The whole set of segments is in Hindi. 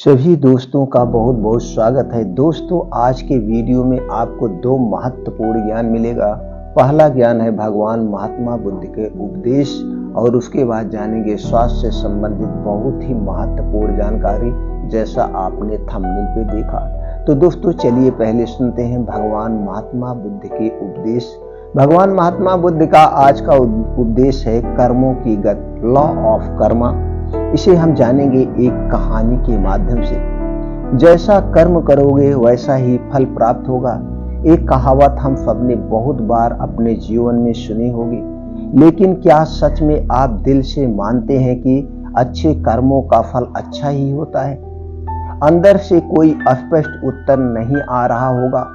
सभी दोस्तों का बहुत बहुत स्वागत है। दोस्तों, आज के वीडियो में आपको दो महत्वपूर्ण ज्ञान मिलेगा। पहला ज्ञान है भगवान महात्मा बुद्ध के उपदेश और उसके बाद जानेंगे स्वास्थ्य से संबंधित बहुत ही महत्वपूर्ण जानकारी, जैसा आपने थंबनेल पे देखा। तो दोस्तों चलिए पहले सुनते हैं भगवान महात्मा बुद्ध के उपदेश। भगवान महात्मा बुद्ध का आज का उपदेश है कर्मों की गति, लॉ ऑफ कर्मा। इसे हम जानेंगे एक कहानी के माध्यम से। जैसा कर्म करोगे वैसा ही फल प्राप्त होगा। एक कहावत हम सबने बहुत बार अपने जीवन में सुनी होगी, लेकिन क्या सच में आप दिल से मानते हैं कि अच्छे कर्मों का फल अच्छा ही होता है? अंदर से कोई स्पष्ट उत्तर नहीं आ रहा होगा,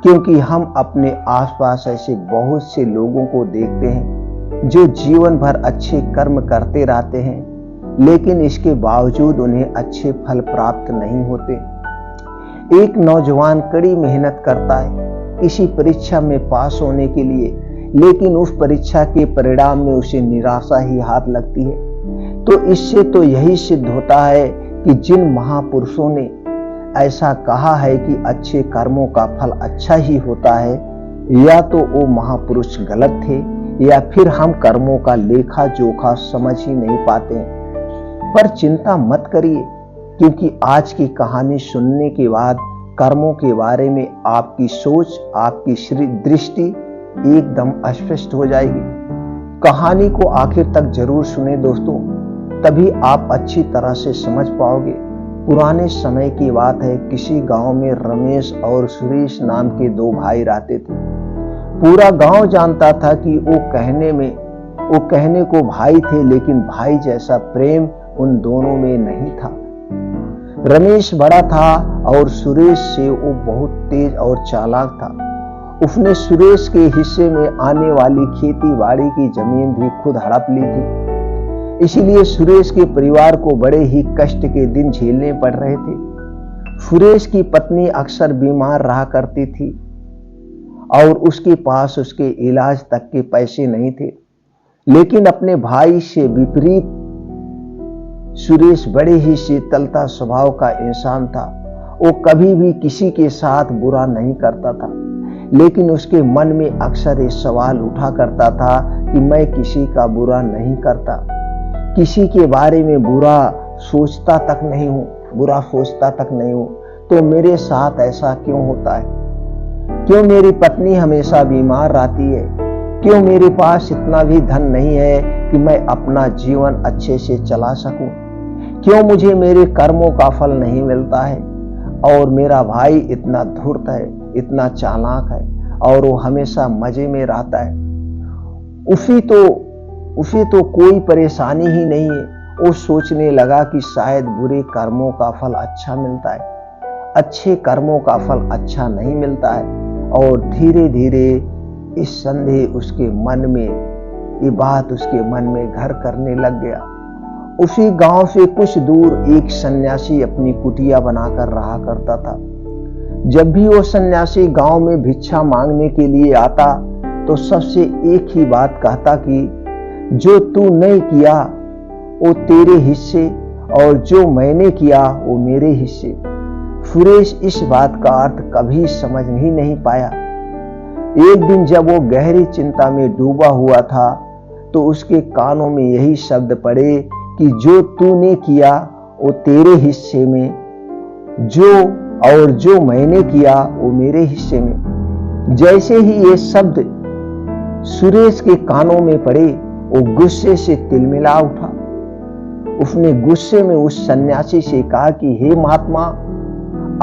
क्योंकि हम अपने आसपास ऐसे बहुत से लोगों को देखते हैं जो जीवन भर अच्छे कर्म करते रहते हैं, लेकिन इसके बावजूद उन्हें अच्छे फल प्राप्त नहीं होते। एक नौजवान कड़ी मेहनत करता है किसी परीक्षा में पास होने के लिए, लेकिन उस परीक्षा के परिणाम में उसे निराशा ही हाथ लगती है। तो इससे तो यही सिद्ध होता है कि जिन महापुरुषों ने ऐसा कहा है कि अच्छे कर्मों का फल अच्छा ही होता है, या तो वो महापुरुष गलत थे या फिर हम कर्मों का लेखा जोखा समझ ही नहीं पाते हैं। पर चिंता मत करिए, क्योंकि आज की कहानी सुनने के बाद कर्मों के बारे में आपकी सोच, आपकी दृष्टि एकदम स्पष्ट हो जाएगी। कहानी को आखिर तक जरूर सुने दोस्तों, तभी आप अच्छी तरह से समझ पाओगे। पुराने समय की बात है, किसी गांव में रमेश और सुरेश नाम के दो भाई रहते थे। पूरा गांव जानता था कि वो कहने को भाई थे, लेकिन भाई जैसा प्रेम उन दोनों में नहीं था। रमेश बड़ा था और सुरेश से वो बहुत तेज और चालाक था। उसने सुरेश के हिस्से में आने वाली खेती बाड़ी की जमीन भी खुद हड़प ली थी। इसीलिए सुरेश के परिवार को बड़े ही कष्ट के दिन झेलने पड़ रहे थे। सुरेश की पत्नी अक्सर बीमार रहा करती थी और उसके पास उसके इलाज तक के पैसे नहीं थे। लेकिन अपने भाई से विपरीत सुरेश बड़े ही शीतलता स्वभाव का इंसान था। वो कभी भी किसी के साथ बुरा नहीं करता था, लेकिन उसके मन में अक्सर ये सवाल उठा करता था कि मैं किसी का बुरा नहीं करता, किसी के बारे में बुरा सोचता तक नहीं हूं, तो मेरे साथ ऐसा क्यों होता है? क्यों मेरी पत्नी हमेशा बीमार रहती है? क्यों मेरे पास इतना भी धन नहीं है कि मैं अपना जीवन अच्छे से चला सकूं? क्यों मुझे मेरे कर्मों का फल नहीं मिलता है? और मेरा भाई इतना धूर्त है, इतना चालाक है और वो हमेशा मजे में रहता है। उसे तो कोई परेशानी ही नहीं है। वो सोचने लगा कि शायद बुरे कर्मों का फल अच्छा मिलता है, अच्छे कर्मों का फल अच्छा नहीं मिलता है। और धीरे धीरे इस संदेह उसके मन में, ये बात उसके मन में घर करने लग गया। उसी गांव से कुछ दूर एक सन्यासी अपनी कुटिया बनाकर रहा करता था। जब भी वो सन्यासी गांव में भिक्षा मांगने के लिए आता, तो सबसे एक ही बात कहता कि जो तू नहीं किया वो तेरे हिस्से, और जो मैंने किया वो मेरे हिस्से। सुरेश इस बात का अर्थ कभी समझ ही नहीं पाया। एक दिन जब वो गहरी चिंता में डूबा हुआ था, तो उसके कानों में यही शब्द पड़े कि जो तूने किया वो तेरे हिस्से में, जो मैंने किया वो मेरे हिस्से में। जैसे ही ये शब्द सुरेश के कानों में पड़े, वो गुस्से से तिलमिला उठा। उसने गुस्से में उस सन्यासी से कहा कि हे महात्मा,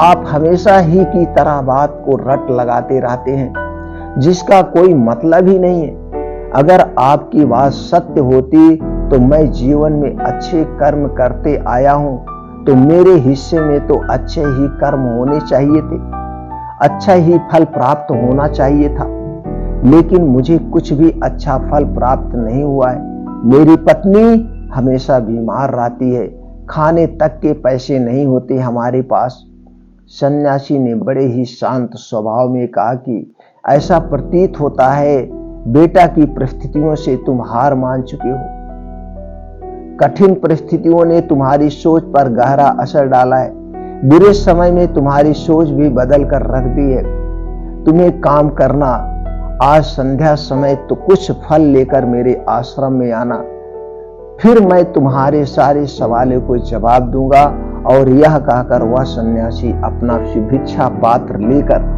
आप हमेशा ही की तरह बात को रट लगाते रहते हैं, जिसका कोई मतलब ही नहीं है। अगर आपकी बात सत्य होती तो मैं जीवन में अच्छे कर्म करते आया हूं, तो मेरे हिस्से में तो अच्छे ही कर्म होने चाहिए थे, अच्छा ही फल प्राप्त होना चाहिए था। लेकिन मुझे कुछ भी अच्छा फल प्राप्त नहीं हुआ है। मेरी पत्नी हमेशा बीमार रहती है, खाने तक के पैसे नहीं होते हमारे पास। सन्यासी ने बड़े ही शांत स्वभाव में कहा कि ऐसा प्रतीत होता है बेटा की परिस्थितियों से तुम हार मान चुके हो। कठिन परिस्थितियों ने तुम्हारी सोच पर गहरा असर डाला है। बुरे समय में तुम्हारी सोच भी बदल कर रख दी है। तुम्हें काम करना, आज संध्या समय तो कुछ फल लेकर मेरे आश्रम में आना, फिर मैं तुम्हारे सारे सवालों को जवाब दूंगा। और यह कहकर वह सन्यासी अपना भिक्षा पात्र लेकर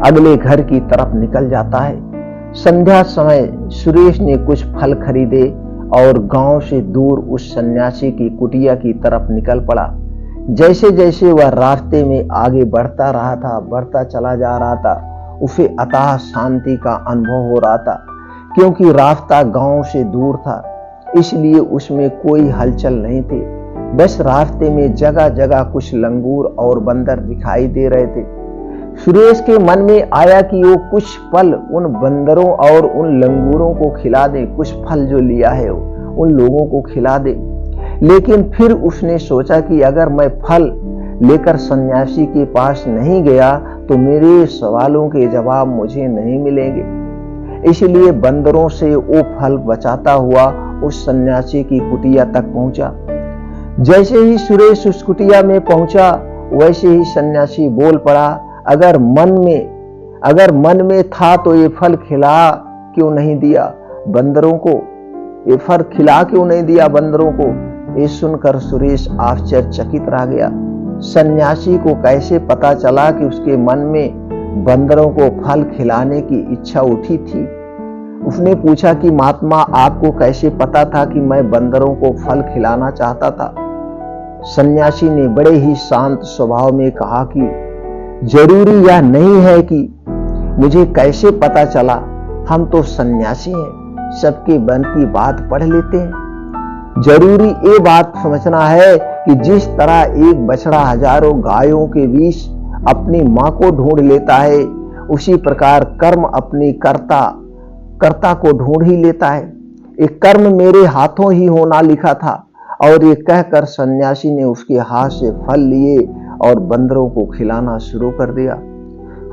अगले घर की तरफ निकल जाता है। संध्या समय सुरेश ने कुछ फल खरीदे और गांव से दूर उस सन्यासी की कुटिया की तरफ निकल पड़ा। जैसे जैसे वह रास्ते में आगे बढ़ता चला जा रहा था, उसे अथाह शांति का अनुभव हो रहा था। क्योंकि रास्ता गांव से दूर था, इसलिए उसमें कोई हलचल नहीं थी। बस रास्ते में जगह जगह कुछ लंगूर और बंदर दिखाई दे रहे थे। सुरेश के मन में आया कि वो कुछ पल उन बंदरों और उन लंगूरों को खिला दे, कुछ फल जो लिया है उन लोगों को खिला दे। लेकिन फिर उसने सोचा कि अगर मैं फल लेकर सन्यासी के पास नहीं गया तो मेरे सवालों के जवाब मुझे नहीं मिलेंगे। इसलिए बंदरों से वो फल बचाता हुआ उस सन्यासी की कुटिया तक पहुंचा। जैसे ही सुरेश उस कुटिया में पहुंचा, वैसे ही सन्यासी बोल पड़ा, अगर मन में था तो ये फल खिला क्यों नहीं दिया बंदरों को, ये फल खिला क्यों नहीं दिया बंदरों को। ये सुनकर सुरेश आश्चर्यचकित रह गया। सन्यासी को कैसे पता चला कि उसके मन में बंदरों को फल खिलाने की इच्छा उठी थी। उसने पूछा कि महात्मा, आपको कैसे पता था कि मैं बंदरों को फल खिलाना चाहता था। सन्यासी ने बड़े ही शांत स्वभाव में कहा कि जरूरी यह नहीं है कि मुझे कैसे पता चला, हम तो सन्यासी हैं, सबके मन की बात पढ़ लेते हैं। जरूरी ये बात समझना है कि जिस तरह एक बछड़ा हजारों गायों के बीच अपनी मां को ढूंढ लेता है, उसी प्रकार कर्म अपनी कर्ता को ढूंढ ही लेता है। एक कर्म मेरे हाथों ही होना लिखा था। और ये कहकर सन्यासी ने उसके हाथ से फल लिए और बंदरों को खिलाना शुरू कर दिया।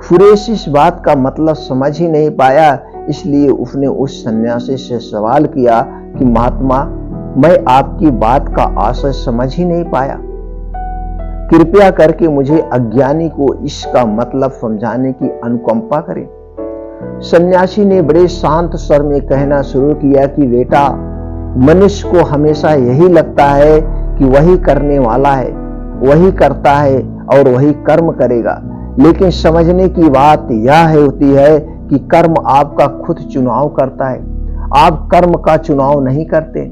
सुरेश इस बात का मतलब समझ ही नहीं पाया, इसलिए उसने उस सन्यासी से सवाल किया कि महात्मा, मैं आपकी बात का आशय समझ ही नहीं पाया, कृपया करके मुझे अज्ञानी को इसका मतलब समझाने की अनुकंपा करें। सन्यासी ने बड़े शांत स्वर में कहना शुरू किया कि बेटा, मनुष्य को हमेशा यही लगता है कि वही करने वाला है, वही करता है और वही कर्म करेगा। लेकिन समझने की बात यह होती है कि कर्म आपका खुद चुनाव करता है, आप कर्म का चुनाव नहीं करते।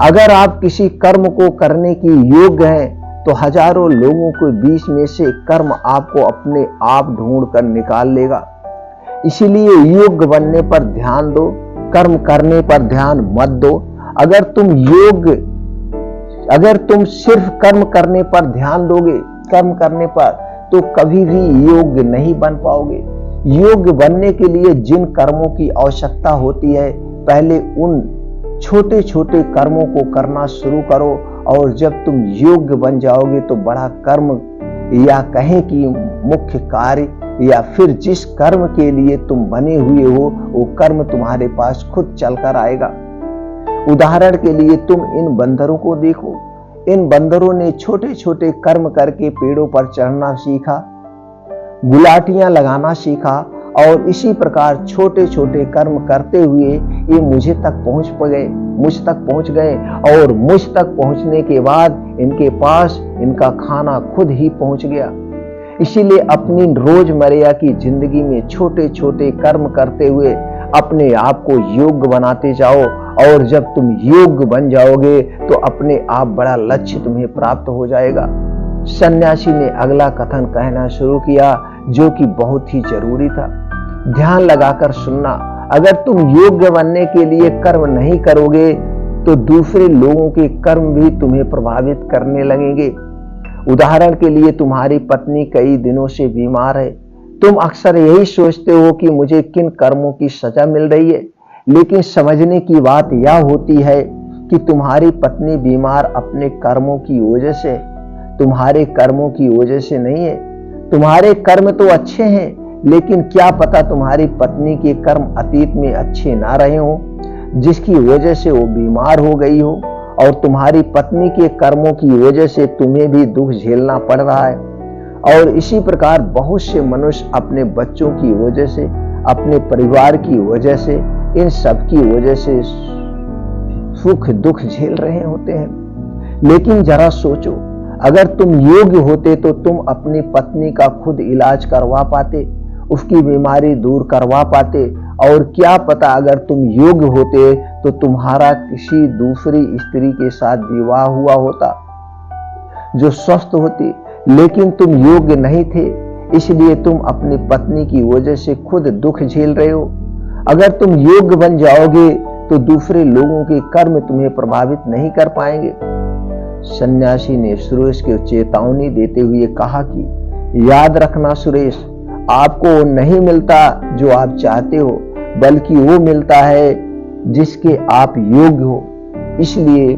अगर आप किसी कर्म को करने की योग्य हैं तो हजारों लोगों के बीच में से कर्म आपको अपने आप ढूंढ कर निकाल लेगा। इसीलिए योग्य बनने पर ध्यान दो, कर्म करने पर ध्यान मत दो। अगर तुम सिर्फ कर्म करने पर ध्यान दोगे, कर्म करने पर, तो कभी भी योग्य नहीं बन पाओगे। योग्य बनने के लिए जिन कर्मों की आवश्यकता होती है, पहले उन छोटे छोटे कर्मों को करना शुरू करो, और जब तुम योग्य बन जाओगे तो बड़ा कर्म या कहें कि मुख्य कार्य या फिर जिस कर्म के लिए तुम बने हुए हो, वो कर्म तुम्हारे पास खुद चलकर आएगा। उदाहरण के लिए तुम इन बंदरों को देखो। इन बंदरों ने छोटे छोटे कर्म करके पेड़ों पर चढ़ना सीखा, गुलाटियां लगाना सीखा, और इसी प्रकार छोटे छोटे कर्म करते हुए ये मुझ तक पहुंच गए और मुझ तक पहुंचने के बाद इनके पास इनका खाना खुद ही पहुंच गया। इसीलिए अपनी रोजमर्रा की जिंदगी में छोटे छोटे कर्म करते हुए अपने आप को योग्य बनाते जाओ, और जब तुम योग्य बन जाओगे तो अपने आप बड़ा लक्ष्य तुम्हें प्राप्त हो जाएगा। सन्यासी ने अगला कथन कहना शुरू किया, जो कि बहुत ही जरूरी था। ध्यान लगाकर सुनना। अगर तुम योग्य बनने के लिए कर्म नहीं करोगे तो दूसरे लोगों के कर्म भी तुम्हें प्रभावित करने लगेंगे। उदाहरण के लिए तुम्हारी पत्नी कई दिनों से बीमार है। तुम अक्सर यही सोचते हो कि मुझे किन कर्मों की सजा मिल रही है, लेकिन समझने की बात यह होती है कि तुम्हारी पत्नी बीमार अपने कर्मों की वजह से, तुम्हारे कर्मों की वजह से नहीं है। तुम्हारे कर्म तो अच्छे हैं, लेकिन क्या पता तुम्हारी पत्नी के कर्म अतीत में अच्छे ना रहे हो, जिसकी वजह से वो बीमार हो गई हो, और तुम्हारी पत्नी के कर्मों की वजह से तुम्हें भी दुख झेलना पड़ रहा है। और इसी प्रकार बहुत से मनुष्य अपने बच्चों की वजह से, अपने परिवार की वजह से, इन सब की वजह से सुख दुख झेल रहे होते हैं। लेकिन जरा सोचो, अगर तुम योग्य होते तो तुम अपनी पत्नी का खुद इलाज करवा पाते, उसकी बीमारी दूर करवा पाते। और क्या पता अगर तुम योग्य होते तो तुम्हारा किसी दूसरी स्त्री के साथ विवाह हुआ होता जो स्वस्थ होती। लेकिन तुम योग्य नहीं थे, इसलिए तुम अपनी पत्नी की वजह से खुद दुख झेल रहे हो। अगर तुम योग्य बन जाओगे तो दूसरे लोगों के कर्म तुम्हें प्रभावित नहीं कर पाएंगे। सन्यासी ने सुरेश को चेतावनी देते हुए कहा कि याद रखना सुरेश, आपको वो नहीं मिलता जो आप चाहते हो, बल्कि वो मिलता है जिसके आप योग्य हो। इसलिए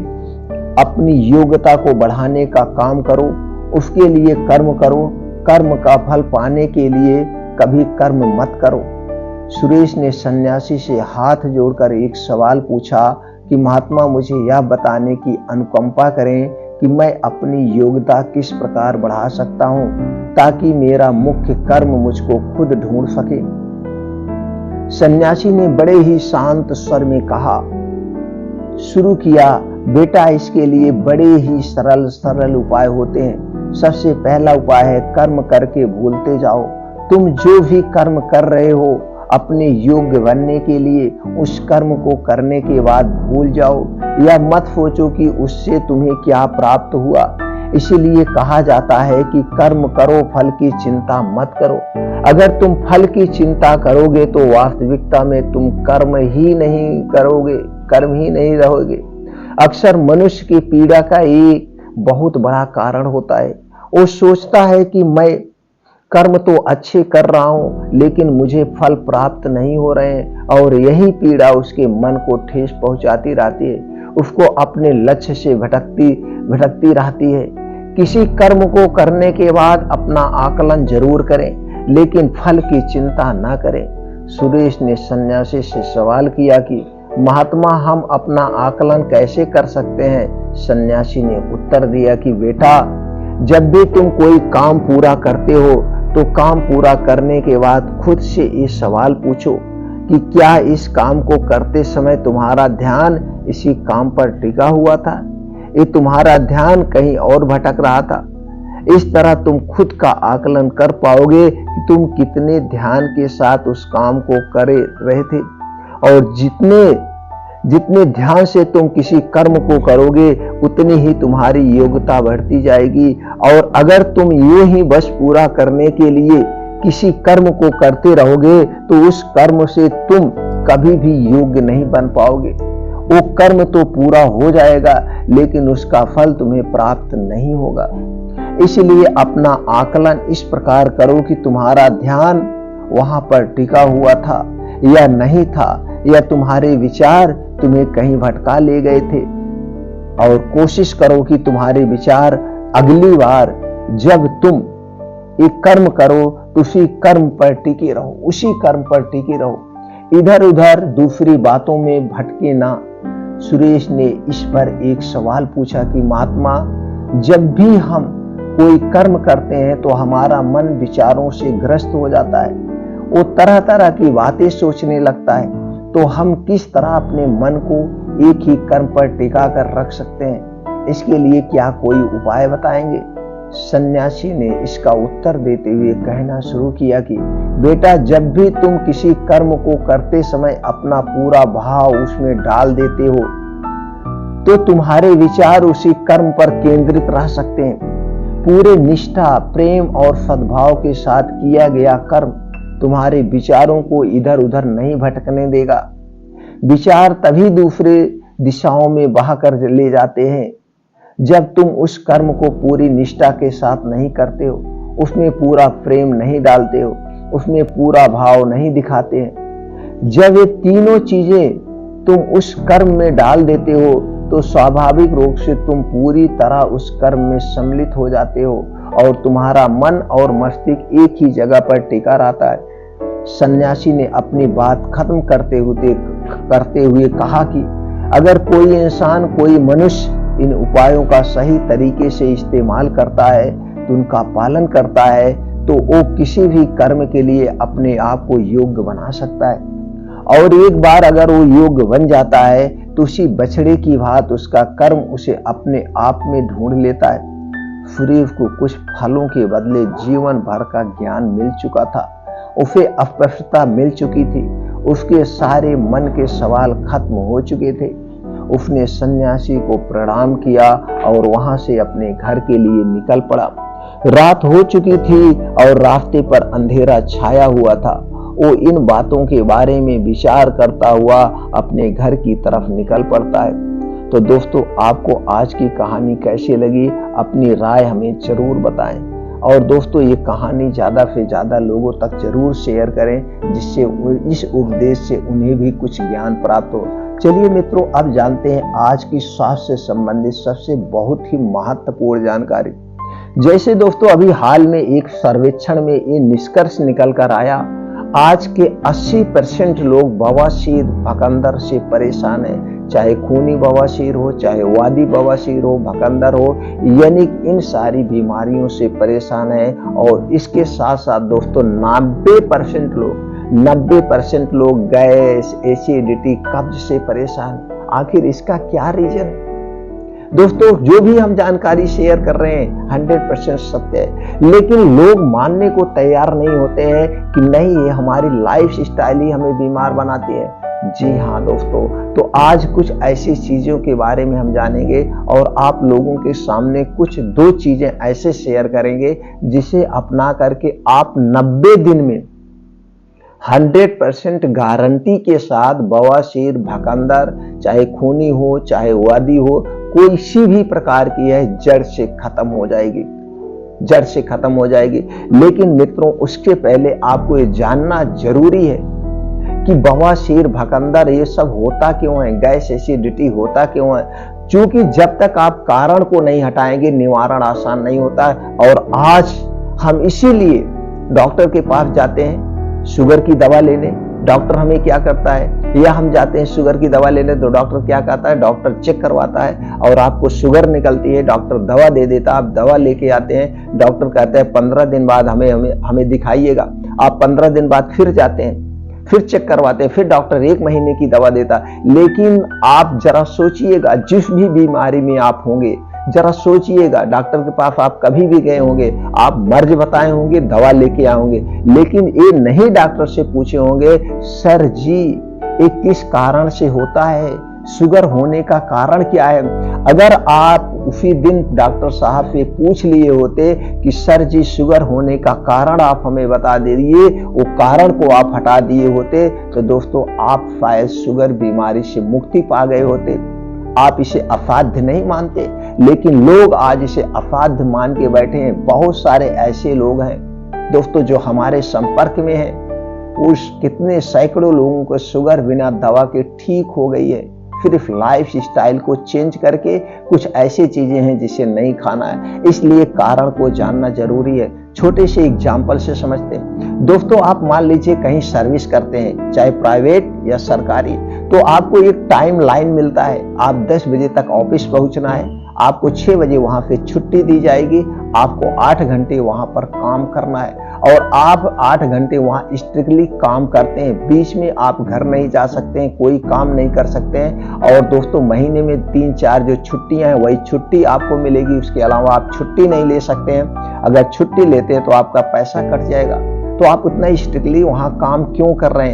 अपनी योग्यता को बढ़ाने का काम करो, उसके लिए कर्म करो। कर्म का फल पाने के लिए कभी कर्म मत करो। सुरेश ने सन्यासी से हाथ जोड़कर एक सवाल पूछा कि महात्मा, मुझे यह बताने की अनुकंपा करें कि मैं अपनी योग्यता किस प्रकार बढ़ा सकता हूं ताकि मेरा मुख्य कर्म मुझको खुद ढूंढ सके। सन्यासी ने बड़े ही शांत स्वर में कहा, शुरू किया, बेटा इसके लिए बड़े ही सरल उपाय होते हैं। सबसे पहला उपाय है कर्म करके भूलते जाओ। तुम जो भी कर्म कर रहे हो अपने योग्य बनने के लिए, उस कर्म को करने के बाद भूल जाओ। या मत सोचो कि उससे तुम्हें क्या प्राप्त हुआ। इसीलिए कहा जाता है कि कर्म करो, फल की चिंता मत करो। अगर तुम फल की चिंता करोगे तो वास्तविकता में तुम कर्म ही नहीं रहोगे। अक्सर मनुष्य की पीड़ा का एक बहुत बड़ा कारण होता है, वो सोचता है कि मैं कर्म तो अच्छे कर रहा हूं लेकिन मुझे फल प्राप्त नहीं हो रहे हैं। और यही पीड़ा उसके मन को ठेस पहुंचाती रहती है, उसको अपने लक्ष्य से भटकती रहती है। किसी कर्म को करने के बाद अपना आकलन जरूर करें, लेकिन फल की चिंता ना करें। सुरेश ने सन्यासी से सवाल किया कि महात्मा, हम अपना आकलन कैसे कर सकते हैं? सन्यासी ने उत्तर दिया कि बेटा, जब भी तुम कोई काम पूरा करते हो तो काम पूरा करने के बाद खुद से ये सवाल पूछो कि क्या इस काम को करते समय तुम्हारा ध्यान इसी काम पर टिका हुआ था, ये तुम्हारा ध्यान कहीं और भटक रहा था। इस तरह तुम खुद का आकलन कर पाओगे कि तुम कितने ध्यान के साथ उस काम को कर रहे थे। और जितने ध्यान से तुम किसी कर्म को करोगे उतनी ही तुम्हारी योग्यता बढ़ती जाएगी। और अगर तुम यूं ही बस पूरा करने के लिए किसी कर्म को करते रहोगे तो उस कर्म से तुम कभी भी योग्य नहीं बन पाओगे। वो कर्म तो पूरा हो जाएगा लेकिन उसका फल तुम्हें प्राप्त नहीं होगा। इसलिए अपना आकलन इस प्रकार करो कि तुम्हारा ध्यान वहां पर टिका हुआ था या नहीं था, या तुम्हारे विचार तुम्हें कहीं भटका ले गए थे। और कोशिश करो कि तुम्हारे विचार अगली बार जब तुम एक कर्म करो तो उसी कर्म पर टिके रहो, उसी कर्म पर टिके रहो, इधर उधर दूसरी बातों में भटके ना। सुरेश ने इस पर एक सवाल पूछा कि महात्मा, जब भी हम कोई कर्म करते हैं तो हमारा मन विचारों से ग्रस्त हो जाता है, वो तरह तरह की बातें सोचने लगता है, तो हम किस तरह अपने मन को एक ही कर्म पर टिका कर रख सकते हैं? इसके लिए क्या कोई उपाय बताएंगे? सन्यासी ने इसका उत्तर देते हुए कहना शुरू किया कि बेटा, जब भी तुम किसी कर्म को करते समय अपना पूरा भाव उसमें डाल देते हो तो तुम्हारे विचार उसी कर्म पर केंद्रित रह सकते हैं। पूरे निष्ठा, प्रेम और सद्भाव के साथ किया गया कर्म तुम्हारे विचारों को इधर उधर नहीं भटकने देगा। विचार तभी दूसरे दिशाओं में बहा कर ले जाते हैं जब तुम उस कर्म को पूरी निष्ठा के साथ नहीं करते हो, उसमें पूरा प्रेम नहीं डालते हो, उसमें पूरा भाव नहीं दिखाते हैं। जब ये तीनों चीजें तुम उस कर्म में डाल देते हो तो स्वाभाविक रूप से तुम पूरी तरह उस कर्म में सम्मिलित हो जाते हो और तुम्हारा मन और मस्तिष्क एक ही जगह पर टिका रहता है। सन्यासी ने अपनी बात खत्म करते हुए कहा कि अगर कोई इंसान, कोई मनुष्य इन उपायों का सही तरीके से इस्तेमाल करता है, तो उनका पालन करता है, तो वो किसी भी कर्म के लिए अपने आप को योग्य बना सकता है। और एक बार अगर वो योग्य बन जाता है तो उसी बछड़े की भांत उसका कर्म उसे अपने आप में ढूंढ लेता है। सुग्रीव को कुछ फलों के बदले जीवन भर का ज्ञान मिल चुका था, उसे अस्पष्टता मिल चुकी थी, उसके सारे मन के सवाल खत्म हो चुके थे। उसने सन्यासी को प्रणाम किया और वहां से अपने घर के लिए निकल पड़ा। रात हो चुकी थी और रास्ते पर अंधेरा छाया हुआ था। वो इन बातों के बारे में विचार करता हुआ अपने घर की तरफ निकल पड़ता है। तो दोस्तों, आपको आज की कहानी कैसी लगी, अपनी राय हमें जरूर बताएं। और दोस्तों, ये कहानी ज्यादा से ज्यादा लोगों तक जरूर शेयर करें, जिससे इस उपदेश से उन्हें भी कुछ ज्ञान प्राप्त हो। चलिए मित्रों, अब जानते हैं आज की स्वास्थ्य से संबंधित सबसे बहुत ही महत्वपूर्ण जानकारी। जैसे दोस्तों, अभी हाल में एक सर्वेक्षण में ये निष्कर्ष निकल कर आया, आज के 80% लोग बवासीर, भकंदर से परेशान है। चाहे खूनी बवासीर हो, चाहे वादी बवासीर हो, भकंदर हो, यानी इन सारी बीमारियों से परेशान है। और इसके साथ साथ दोस्तों 90% लोग गैस, एसिडिटी, कब्ज से परेशान। आखिर इसका क्या रीजन है? दोस्तों, जो भी हम जानकारी शेयर कर रहे हैं 100% सत्य है, लेकिन लोग मानने को तैयार नहीं होते हैं कि नहीं, ये हमारी लाइफ स्टाइल ही हमें बीमार बनाती है। जी हाँ दोस्तों, तो आज कुछ ऐसी चीजों के बारे में हम जानेंगे और आप लोगों के सामने कुछ 2 चीजें ऐसे शेयर करेंगे जिसे अपना करके आप 90 दिन में 100% गारंटी के साथ बवासीर, भकंदर, चाहे खूनी हो, चाहे वादी हो, कोई सी भी प्रकार की है, जड़ से खत्म हो जाएगी, जड़ से खत्म हो जाएगी। लेकिन मित्रों, उसके पहले आपको ये जानना जरूरी है कि बवासीर, भकंदर ये सब होता क्यों है, गैस, एसिडिटी होता क्यों है। क्योंकि जब तक आप कारण को नहीं हटाएंगे, निवारण आसान नहीं होता है। और आज हम इसीलिए डॉक्टर के पास जाते हैं शुगर की दवा लेने। डॉक्टर हमें क्या करता है, या हम जाते हैं शुगर की दवा लेने, तो डॉक्टर क्या कहता है, डॉक्टर चेक करवाता है और आपको शुगर निकलती है, डॉक्टर दवा दे देता है, आप दवा लेके आते हैं, डॉक्टर कहता है 15 दिन बाद हमें दिखाइएगा। आप 15 दिन बाद फिर जाते हैं, फिर चेक करवाते हैं, फिर डॉक्टर 1 महीने की दवा देता है। लेकिन आप जरा सोचिएगा, जिस भी बीमारी में आप होंगे, जरा सोचिएगा, डॉक्टर के पास आप कभी भी गए होंगे, आप मर्ज बताए होंगे, दवा लेके आए होंगे, लेकिन ये नहीं डॉक्टर से पूछे होंगे, सर जी ये किस कारण से होता है, शुगर होने का कारण क्या है। अगर आप उसी दिन डॉक्टर साहब से पूछ लिए होते कि सर जी शुगर होने का कारण आप हमें बता दीजिए, वो कारण को आप हटा दिए होते, तो दोस्तों आप शायद शुगर बीमारी से मुक्ति पा गए होते। आप इसे असाध्य नहीं मानते, लेकिन लोग आज इसे असाध्य मान के बैठे हैं। बहुत सारे ऐसे लोग हैं दोस्तों जो हमारे संपर्क में हैं, उस कितने सैकड़ों लोगों को शुगर बिना दवा के ठीक हो गई है। सिर्फ लाइफ स्टाइल को चेंज करके कुछ ऐसी चीजें हैं जिसे नहीं खाना है, इसलिए कारण को जानना जरूरी है। छोटे से एग्जाम्पल से समझते हैं दोस्तों, आप मान लीजिए कहीं सर्विस करते हैं, चाहे प्राइवेट या सरकारी, तो आपको एक टाइम लाइन मिलता है, आप 10 बजे तक ऑफिस पहुंचना है, आपको 6 बजे वहां से छुट्टी दी जाएगी, आपको 8 घंटे वहां पर काम करना है और आप 8 घंटे वहां स्ट्रिक्टली काम करते हैं। बीच में आप घर नहीं जा सकते हैं, कोई काम नहीं कर सकते हैं। और दोस्तों महीने में 3-4 जो छुट्टियां हैं वही छुट्टी आपको मिलेगी, उसके अलावा आप छुट्टी नहीं ले सकते हैं। अगर छुट्टी लेते हैं तो आपका पैसा कट जाएगा। तो आप उतना स्ट्रिक्टली वहां काम क्यों कर रहे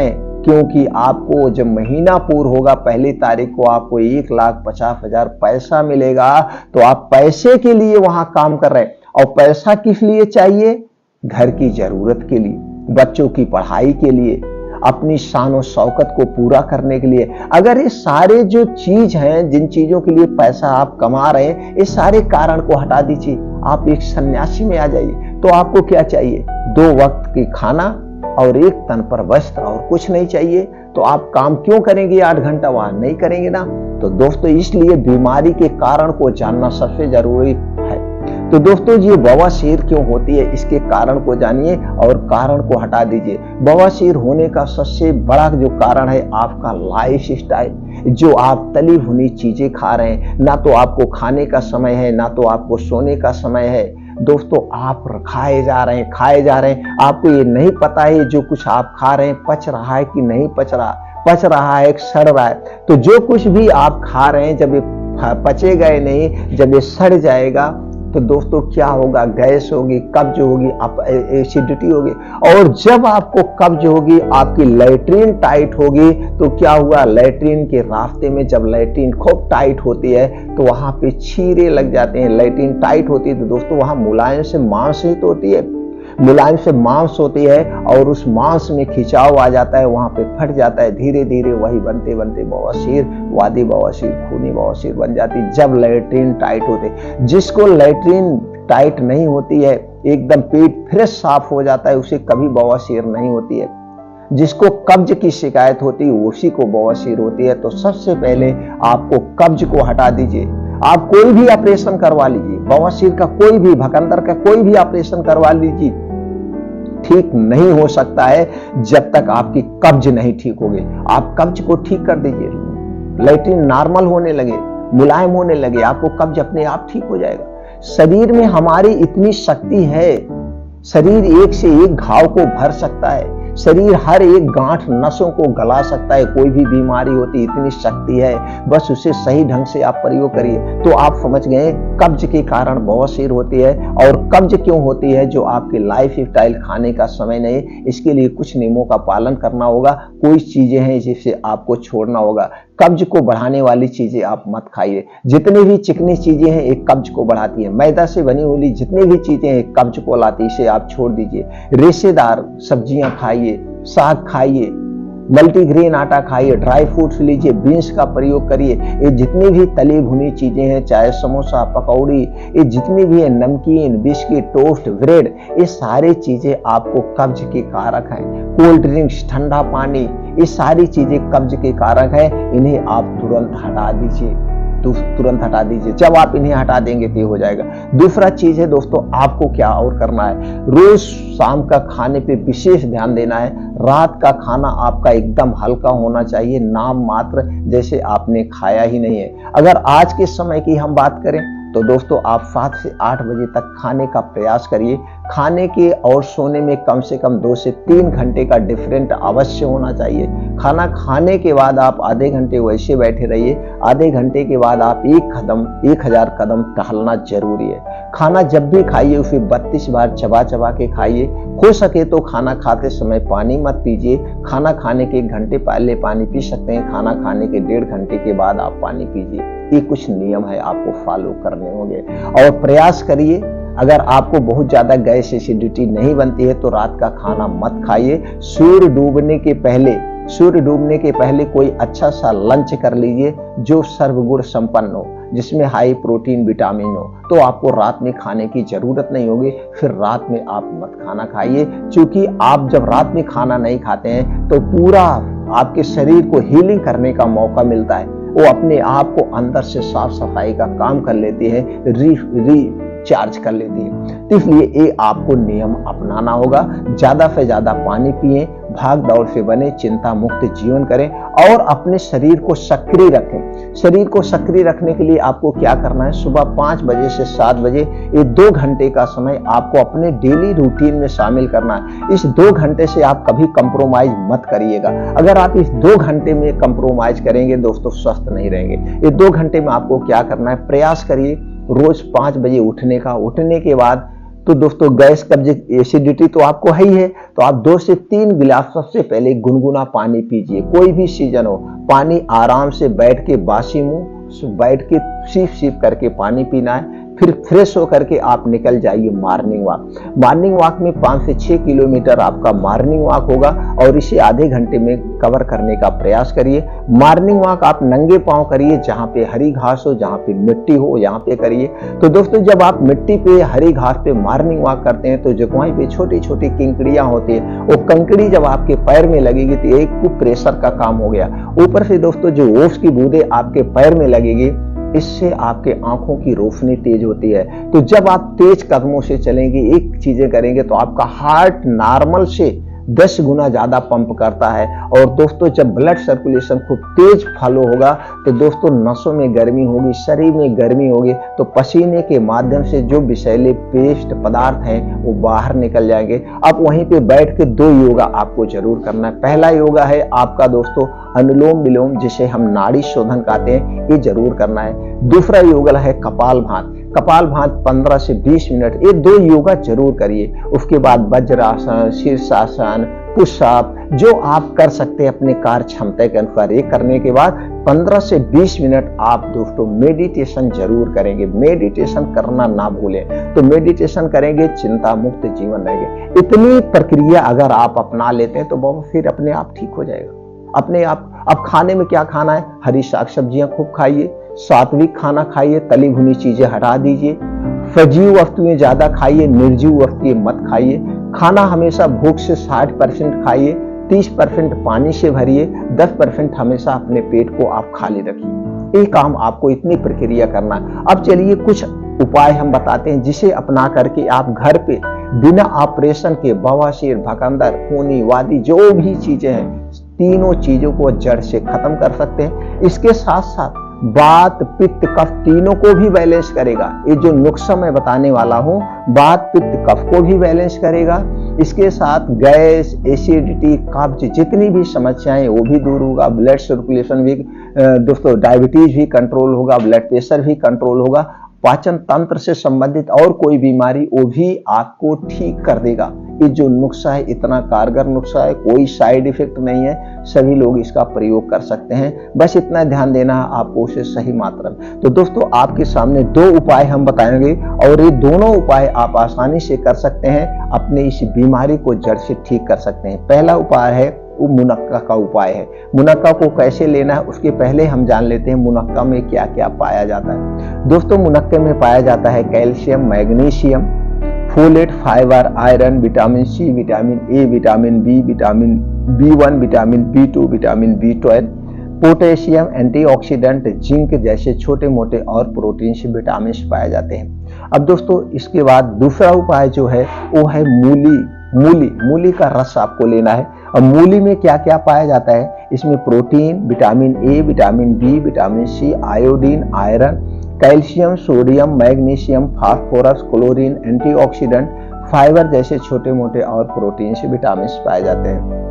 हैं? क्योंकि आपको जब महीना पूरा होगा, पहली तारीख को आपको 1,50,000 पैसा मिलेगा, तो आप पैसे के लिए वहां काम कर रहे हैं। और पैसा किस लिए चाहिए? घर की जरूरत के लिए, बच्चों की पढ़ाई के लिए, अपनी शान और शौकत को पूरा करने के लिए। अगर ये सारे जो चीज हैं, जिन चीजों के लिए पैसा आप कमा रहे हैं, ये सारे कारण को हटा दीजिए, आप एक सन्यासी में आ जाइए। तो आपको क्या चाहिए? 2 वक्त की खाना और 1 तन पर वस्त्र, और कुछ नहीं चाहिए। तो आप काम क्यों करेंगे 8 घंटा? वहां नहीं करेंगे ना। तो दोस्तों इसलिए बीमारी के कारण को जानना सबसे जरूरी है। तो दोस्तों ये बवासीर क्यों होती है, इसके कारण को जानिए और कारण को हटा दीजिए। बवासीर होने का सबसे बड़ा जो कारण है आपका लाइफ स्टाइल, जो आप तली भुनी चीजें खा रहे हैं, ना तो आपको खाने का समय है ना तो आपको सोने का समय है। दोस्तों आप खाए जा रहे हैं, आपको ये नहीं पता है जो कुछ आप खा रहे हैं पच रहा है कि नहीं पच रहा है, सड़ रहा है। तो जो कुछ भी आप खा रहे हैं जब ये पचेगा ही नहीं, जब ये सड़ जाएगा तो दोस्तों क्या होगा, गैस होगी, कब्ज होगी, एसिडिटी होगी। और जब आपको कब्ज होगी, आपकी लैट्रिन टाइट होगी, तो क्या हुआ, लैट्रिन के रास्ते में जब लैट्रिन खूब टाइट होती है तो वहां पे छीरे लग जाते हैं। लैट्रिन टाइट होती है तो दोस्तों वहां मुलायम से मांसहित होती है, मुलायम से मांस होती है और उस मांस में खिंचाव आ जाता है, वहां पे फट जाता है। धीरे धीरे वही बनते बनते बवासीर, वादी बवासीर, खूनी बवासीर बन जाती है जब लैट्रिन टाइट होते। जिसको लैट्रिन टाइट नहीं होती है, एकदम पेट फ्रेश साफ हो जाता है, उसे कभी बवासीर नहीं होती है। जिसको कब्ज की शिकायत होती है उसी को बवासीर होती है। तो सबसे पहले आपको कब्ज को हटा दीजिए। आप कोई भी ऑपरेशन करवा लीजिए, बवासीर का कोई भी, भकंदर का कोई भी ऑपरेशन करवा लीजिए, ठीक नहीं हो सकता है जब तक आपकी कब्ज नहीं ठीक होगी। आप कब्ज को ठीक कर दीजिए, लैट्रिन नॉर्मल होने लगे, मुलायम होने लगे, आपको कब्ज अपने आप ठीक हो जाएगा। शरीर में हमारी इतनी शक्ति है, शरीर एक से एक घाव को भर सकता है, शरीर हर एक गांठ नसों को गला सकता है। कोई भी बीमारी होती इतनी शक्ति है, बस उसे सही ढंग से आप प्रयोग करिए। तो आप समझ गए कब्ज के कारण बवासीर होती है। और कब्ज क्यों होती है, जो आपके लाइफ स्टाइल, खाने का समय नहीं, इसके लिए कुछ नियमों का पालन करना होगा। कोई चीजें हैं जिसे आपको छोड़ना होगा। कब्ज को बढ़ाने वाली चीजें आप मत खाइए। जितनी भी चिकनी चीजें हैं एक कब्ज को बढ़ाती है। मैदा से बनी हुई जितनी भी चीजें हैं कब्ज को लाती है, इसे आप छोड़ दीजिए। रेशेदार सब्जियां खाइए, साग खाइए, मल्टीग्रेन आटा खाइए, ड्राई फ्रूट्स लीजिए, बीन्स का प्रयोग करिए। ये जितनी भी तली भुनी चीजें हैं, चाहे समोसा, पकौड़ी, ये जितनी भी है, नमकीन, बिस्किट, टोस्ट, ब्रेड, ये सारी चीजें आपको कब्ज के कारक हैं। कोल्ड ड्रिंक्स, ठंडा पानी, ये सारी चीजें कब्ज के कारक हैं। इन्हें आप तुरंत हटा दीजिए, तुरंत हटा दीजिए। जब आप इन्हें हटा देंगे तो हो जाएगा। दूसरा चीज है दोस्तों, आपको क्या और करना है, रोज शाम का खाने पे विशेष ध्यान देना है। रात का खाना आपका एकदम हल्का होना चाहिए, नाम मात्र, जैसे आपने खाया ही नहीं है। अगर आज के समय की हम बात करें तो दोस्तों आप 7 से 8 बजे तक खाने का प्रयास करिए। खाने के और सोने में कम से कम 2 से 3 घंटे का डिफरेंट अवश्य होना चाहिए। खाना खाने के बाद आप आधे घंटे वैसे बैठे रहिए, आधे घंटे के बाद आप 1000 कदम टहलना जरूरी है। खाना जब भी खाइए उसे 32 बार चबा चबा के खाइए। हो सके तो खाना खाते समय पानी मत पीजिए। खाना खाने के 1 घंटे पहले पानी पी सकते हैं, खाना खाने के 1.5 घंटे के बाद आप पानी पीजिए। ये कुछ नियम है आपको फॉलो करने होंगे। और प्रयास करिए, अगर आपको बहुत ज्यादा गैस एसिडिटी नहीं बनती है तो रात का खाना मत खाइए। सूर्य डूबने के पहले कोई अच्छा सा लंच कर लीजिए जो सर्वगुण संपन्न हो, जिसमें हाई प्रोटीन, विटामिन हो, तो आपको रात में खाने की जरूरत नहीं होगी। फिर रात में आप मत खाना खाइए, क्योंकि आप जब रात में खाना नहीं खाते हैं तो पूरा आपके शरीर को हीलिंग करने का मौका मिलता है। वो अपने आप को अंदर से साफ सफाई का काम कर लेती है, रिचार्ज कर लेती है। तो इसलिए ये आपको नियम अपनाना होगा। ज्यादा से ज्यादा पानी पिए, भाग दौड़ से बने, चिंता मुक्त जीवन करें और अपने शरीर को सक्रिय रखें। शरीर को सक्रिय रखने के लिए आपको क्या करना है, सुबह 5 बजे से 7 बजे ये 2 घंटे का समय आपको अपने डेली रूटीन में शामिल करना है। इस 2 घंटे से आप कभी कंप्रोमाइज मत करिएगा। अगर आप इस 2 घंटे में कंप्रोमाइज करेंगे दोस्तों स्वस्थ नहीं रहेंगे। ये 2 घंटे में आपको क्या करना है, प्रयास करिए रोज 5 बजे उठने का। उठने के बाद तो दोस्तों गैस, कब्ज, एसिडिटी तो आपको है ही है, तो आप 2 से 3 गिलास सबसे पहले गुनगुना पानी पीजिए। कोई भी सीजन हो, पानी आराम से बैठ के बासी मुंह बैठ के सिप करके पानी पीना है। फिर फ्रेश होकर के आप निकल जाइए मॉर्निंग वॉक। मॉर्निंग वॉक में 5 से 6 किलोमीटर आपका मॉर्निंग वॉक होगा और इसे आधे घंटे में कवर करने का प्रयास करिए। मॉर्निंग वॉक आप नंगे पांव करिए, जहां पे हरी घास हो, जहां पे मिट्टी हो, यहाँ पे करिए। तो दोस्तों जब आप मिट्टी पे, हरी घास पे मॉर्निंग वॉक करते हैं तो जगहों पे छोटी छोटी कंकड़ियां होती है, वो कंकड़ी जब आपके पैर में लगेगी तो एक प्रेशर का काम हो गया। ऊपर से दोस्तों जो ओस की बूंदें आपके पैर में लगेगी इससे आपके आंखों की रोशनी तेज होती है। तो जब आप तेज कदमों से चलेंगे, एक चीजें करेंगे, तो आपका हार्ट नॉर्मल से 10 गुना ज्यादा पंप करता है। और दोस्तों जब ब्लड सर्कुलेशन खूब तेज फ्लो होगा तो दोस्तों नसों में गर्मी होगी, शरीर में गर्मी होगी, तो पसीने के माध्यम से जो विषैले पेस्ट पदार्थ हैं वो बाहर निकल जाएंगे। अब वहीं पे बैठ के 2 योगा आपको जरूर करना है। पहला योगा है आपका दोस्तों अनुलोम विलोम, जिसे हम नाड़ी शोधन कहते हैं, ये जरूर करना है। दूसरा योगा है कपालभाति 15 से 20 मिनट, ये 2 योगा जरूर करिए। उसके बाद वज्रासन, शीर्षासन, पुशअप जो आप कर सकते हैं अपने कार्य क्षमता के अनुसार। ये करने के बाद 15 से 20 मिनट आप दोस्तों मेडिटेशन जरूर करेंगे। मेडिटेशन करना ना भूलें। तो मेडिटेशन करेंगे, चिंता मुक्त जीवन रहेंगे। इतनी प्रक्रिया अगर आप अपना लेते हैं तो बहुत फिर अपने आप ठीक हो जाएगा अपने आप। अब खाने में क्या खाना है? हरी साग सब्जियां खूब खाइए, सात्विक खाना खाइए, तली भुनी चीजें हटा दीजिए, सजीव वस्तुएं ज्यादा खाइए, निर्जीव वस्तुएं मत खाइए। खाना हमेशा भूख से 60% खाइए, 30% पानी से भरिए, 10% हमेशा अपने पेट को आप खाली रखिए। ये काम आपको इतनी प्रक्रिया करना है। अब चलिए कुछ उपाय हम बताते हैं जिसे अपना करके आप घर पे बिना ऑपरेशन के बवासीर, भकंदर, खूनी, वादी जो भी चीजें हैं, तीनों चीजों को जड़ से खत्म कर सकते हैं। इसके साथ साथ वात, पित्त, कफ तीनों को भी बैलेंस करेगा। ये जो नुस्खा मैं बताने वाला हूँ वात, पित्त, कफ को भी बैलेंस करेगा। इसके साथ गैस, एसिडिटी, कब्ज जितनी भी समस्याएं वो भी दूर होगा। ब्लड सर्कुलेशन भी दोस्तों, डायबिटीज भी कंट्रोल होगा, ब्लड प्रेशर भी कंट्रोल होगा। पाचन तंत्र से संबंधित और कोई बीमारी वो भी आपको ठीक कर देगा। ये जो नुस्खा है इतना कारगर नुस्खा है, कोई साइड इफेक्ट नहीं है, सभी लोग इसका प्रयोग कर सकते हैं। बस इतना ध्यान देना है आपको उसे सही मात्रा में। तो दोस्तों आपके सामने 2 उपाय हम बताएंगे और ये दोनों उपाय आप आसानी से कर सकते हैं, अपने इस बीमारी को जड़ से ठीक कर सकते हैं। पहला उपाय है वो मुनक्का का उपाय है। मुनक्का को कैसे लेना है उसके पहले हम जान लेते हैं मुनक्का में क्या क्या पाया जाता है। दोस्तों मुनक्के में पाया जाता है calcium, magnesium, folate, fibre, iron, vitamin C, vitamin A, vitamin B, vitamin B1, vitamin B2, vitamin B12, potassium, antioxidant, zinc जैसे छोटे मोटे और प्रोटीन से विटामिन पाए जाते हैं। अब दोस्तों इसके बाद दूसरा उपाय जो है वो है मूली का रस आपको लेना है। और मूली में क्या क्या पाया जाता है? इसमें protein, vitamin A, vitamin B, vitamin C, iodine, iron, calcium, sodium, magnesium, phosphorus, chlorine, antioxidant, fibre जैसे छोटे मोटे और प्रोटीन से विटामिन पाए जाते हैं।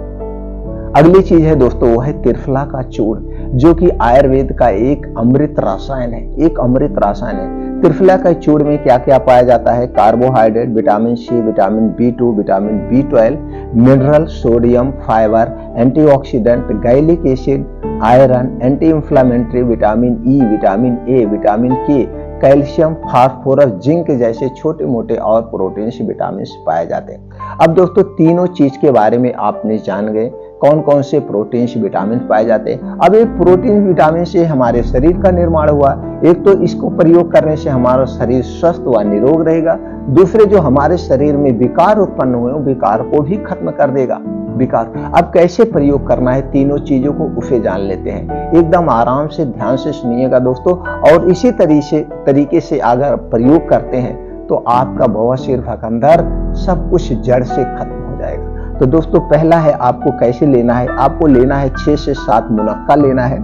अगली चीज है दोस्तों वो है त्रिफला का चूर्ण, जो कि आयुर्वेद का एक अमृत रसायन है। त्रिफला का चूर्ण में क्या क्या पाया जाता है? Carbohydrate, vitamin C, vitamin B2, vitamin B12, mineral, sodium, fibre, antioxidant, gallic acid, iron, anti inflammatory, vitamin E, vitamin A, vitamin K, calcium, phosphorus, zinc जैसे छोटे मोटे और प्रोटीन से विटामिन पाए जाते हैं। अब दोस्तों तीनों चीज के बारे में आपने जान गए कौन कौन से प्रोटीन विटामिन पाए जाते हैं। अब एक प्रोटीन विटामिन से हमारे शरीर का निर्माण हुआ। एक तो इसको प्रयोग करने से हमारा शरीर स्वस्थ व निरोग रहेगा, दूसरे जो हमारे शरीर में विकार उत्पन्न हुए विकार को भी खत्म कर देगा। विकार अब कैसे प्रयोग करना है तीनों चीजों को उसे जान लेते हैं। एकदम आराम से ध्यान से सुनिएगा दोस्तों, और इसी तरीके से अगर प्रयोग करते हैं तो आपका बवासीर, भकंदर सब कुछ जड़ से खत्म हो जाएगा। तो दोस्तों पहला है आपको कैसे लेना है, आपको लेना है 6 से 7 मुनक्का लेना है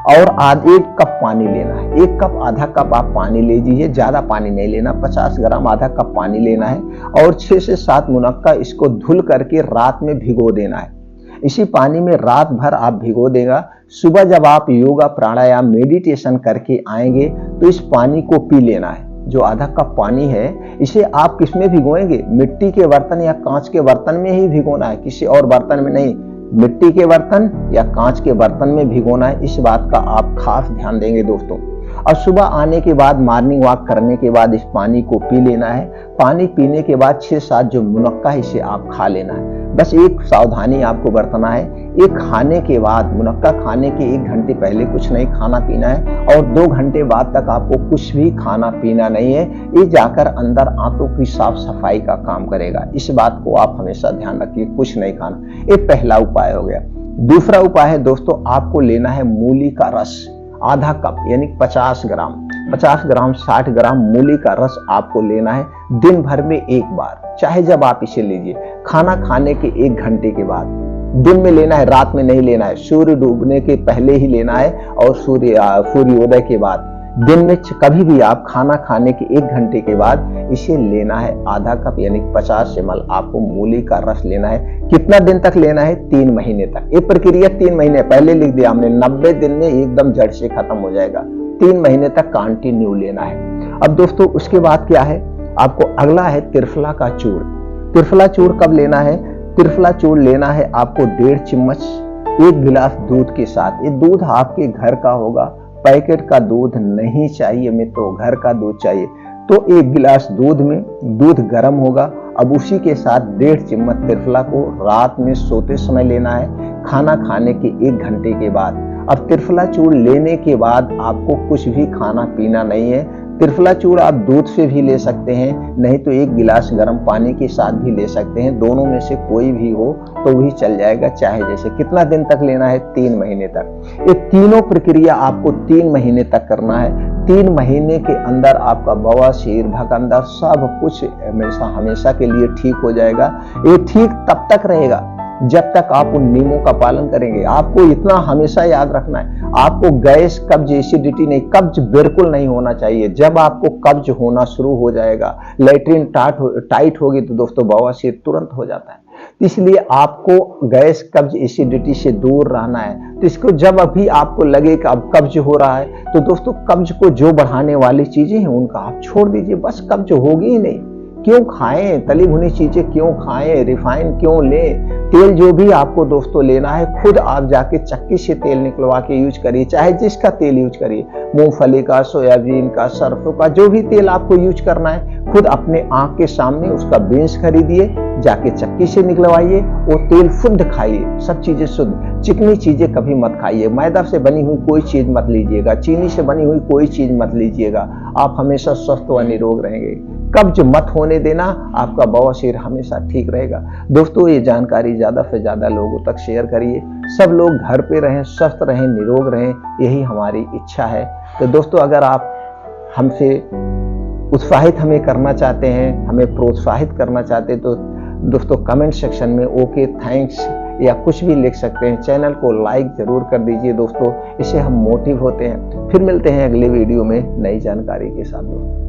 और 1 कप पानी लेना है। 1 कप आधा कप आप पानी ले लीजिए, ज्यादा पानी नहीं लेना, 50 ग्राम आधा कप पानी लेना है और 6 से 7 मुनक्का इसको धुल करके रात में भिगो देना है। इसी पानी में रात भर आप भिगो देगा। सुबह जब आप योगा, प्राणायाम, मेडिटेशन करके आएंगे तो इस पानी को पी लेना है। जो आधा कप पानी है इसे आप किसमें भिगोएंगे? मिट्टी के बर्तन या कांच के बर्तन में ही भिगोना है, किसी और बर्तन में नहीं। मिट्टी के बर्तन या कांच के बर्तन में भिगोना है, इस बात का आप खास ध्यान देंगे दोस्तों। और सुबह आने के बाद, मॉर्निंग वॉक करने के बाद इस पानी को पी लेना है। पानी पीने के बाद 6-7 जो मुनक्का है इसे आप खा लेना है। बस एक सावधानी आपको बरतना है, एक खाने के बाद, मुनक्का खाने के 1 घंटे पहले कुछ नहीं खाना पीना है और 2 घंटे बाद तक आपको कुछ भी खाना पीना नहीं है। ये जाकर अंदर आंतों की साफ सफाई का काम करेगा। इस बात को आप हमेशा ध्यान रखिए, कुछ नहीं खाना। ये पहला उपाय हो गया। दूसरा उपाय है दोस्तों, आपको लेना है मूली का रस। आधा कप यानी 50 ग्राम 60 ग्राम मूली का रस आपको लेना है दिन भर में एक बार, चाहे जब आप इसे लीजिए। खाना खाने के 1 घंटे के बाद दिन में लेना है, रात में नहीं लेना है। सूर्य डूबने के पहले ही लेना है और सूर्योदय के बाद। दिन में कभी भी आप खाना खाने के 1 घंटे के बाद इसे लेना है। आधा कप यानी 50 ml आपको मूली का रस लेना है। कितना दिन तक लेना है? 3 महीने तक। ये प्रक्रिया 3 महीने पहले लिख दिया हमने, 90 दिन में एकदम जड़ से खत्म हो जाएगा। 3 महीने तक कंटिन्यू लेना है। अब दोस्तों उसके बाद क्या है, आपको अगला है त्रिफला का चूर्ण। त्रिफला चूर्ण कब लेना है? त्रिफला चूर्ण लेना है आपको 1.5 चम्मच 1 गिलास दूध के साथ। ये दूध आपके घर का होगा, पैकेट का दूध नहीं चाहिए मित्रों, घर का दूध चाहिए। तो 1 गिलास दूध में दूध गर्म होगा। अब उसी के साथ 1.5 चम्मच त्रिफला को रात में सोते समय लेना है, खाना खाने के 1 घंटे के बाद। अब त्रिफला चूर्ण लेने के बाद आपको कुछ भी खाना पीना नहीं है। त्रिफला चूर्ण आप दूध से भी ले सकते हैं, नहीं तो 1 गिलास गर्म पानी के साथ भी ले सकते हैं। दोनों में से कोई भी हो तो भी चल जाएगा, चाहे जैसे। कितना दिन तक लेना है? 3 महीने तक। ये तीनों प्रक्रिया आपको 3 महीने तक करना है। 3 महीने के अंदर आपका बवासीर, भगंदर सब कुछ हमेशा के लिए ठीक हो जाएगा। ये ठीक तब तक रहेगा जब तक आप उन नियमों का पालन करेंगे। आपको इतना हमेशा याद रखना है, आपको गैस, कब्ज, एसिडिटी नहीं, कब्ज बिल्कुल नहीं होना चाहिए। जब आपको कब्ज होना शुरू हो जाएगा, लैट्रिन टाइट होगी तो दोस्तों बवासीर तुरंत हो जाता है। इसलिए आपको गैस, कब्ज, एसिडिटी से दूर रहना है। तो इसको जब अभी आपको लगे कि अब कब्ज हो रहा है तो दोस्तों कब्ज को जो बढ़ाने वाली चीजें हैं उनका आप छोड़ दीजिए, बस कब्ज होगी ही नहीं। क्यों खाएं तली भुनी चीजें, क्यों खाएं, रिफाइन क्यों लें? तेल जो भी आपको दोस्तों लेना है, खुद आप जाके चक्की से तेल निकलवा के यूज करिए, चाहे जिसका तेल यूज करिए, मूंगफली का, सोयाबीन का, सरसों का, जो भी तेल आपको यूज करना है, खुद अपने आंख के सामने उसका बीन्स खरीदिए, जाके चक्की से निकलवाइए, वो तेल शुद्ध खाइए। सब चीजें शुद्ध, चिकनी चीजें कभी मत खाइए, मैदा से बनी हुई कोई चीज मत लीजिएगा, चीनी से बनी हुई कोई चीज मत लीजिएगा। आप हमेशा स्वस्थ व निरोग रहेंगे। कब्ज मत होने देना, आपका बवासीर हमेशा ठीक रहेगा। दोस्तों ये जानकारी ज्यादा से ज्यादा लोगों तक शेयर करिए। सब लोग घर पे रहें, स्वस्थ रहें, निरोग रहें, यही हमारी इच्छा है। तो दोस्तों अगर आप हमसे उत्साहित हमें करना चाहते हैं, हमें प्रोत्साहित करना चाहते हैं, तो दोस्तों कमेंट सेक्शन में ओके, थैंक्स या कुछ भी लिख सकते हैं। चैनल को लाइक जरूर कर दीजिए दोस्तों, इससे हम मोटिव होते हैं। फिर मिलते हैं अगले वीडियो में नई जानकारी के साथ दोस्तों।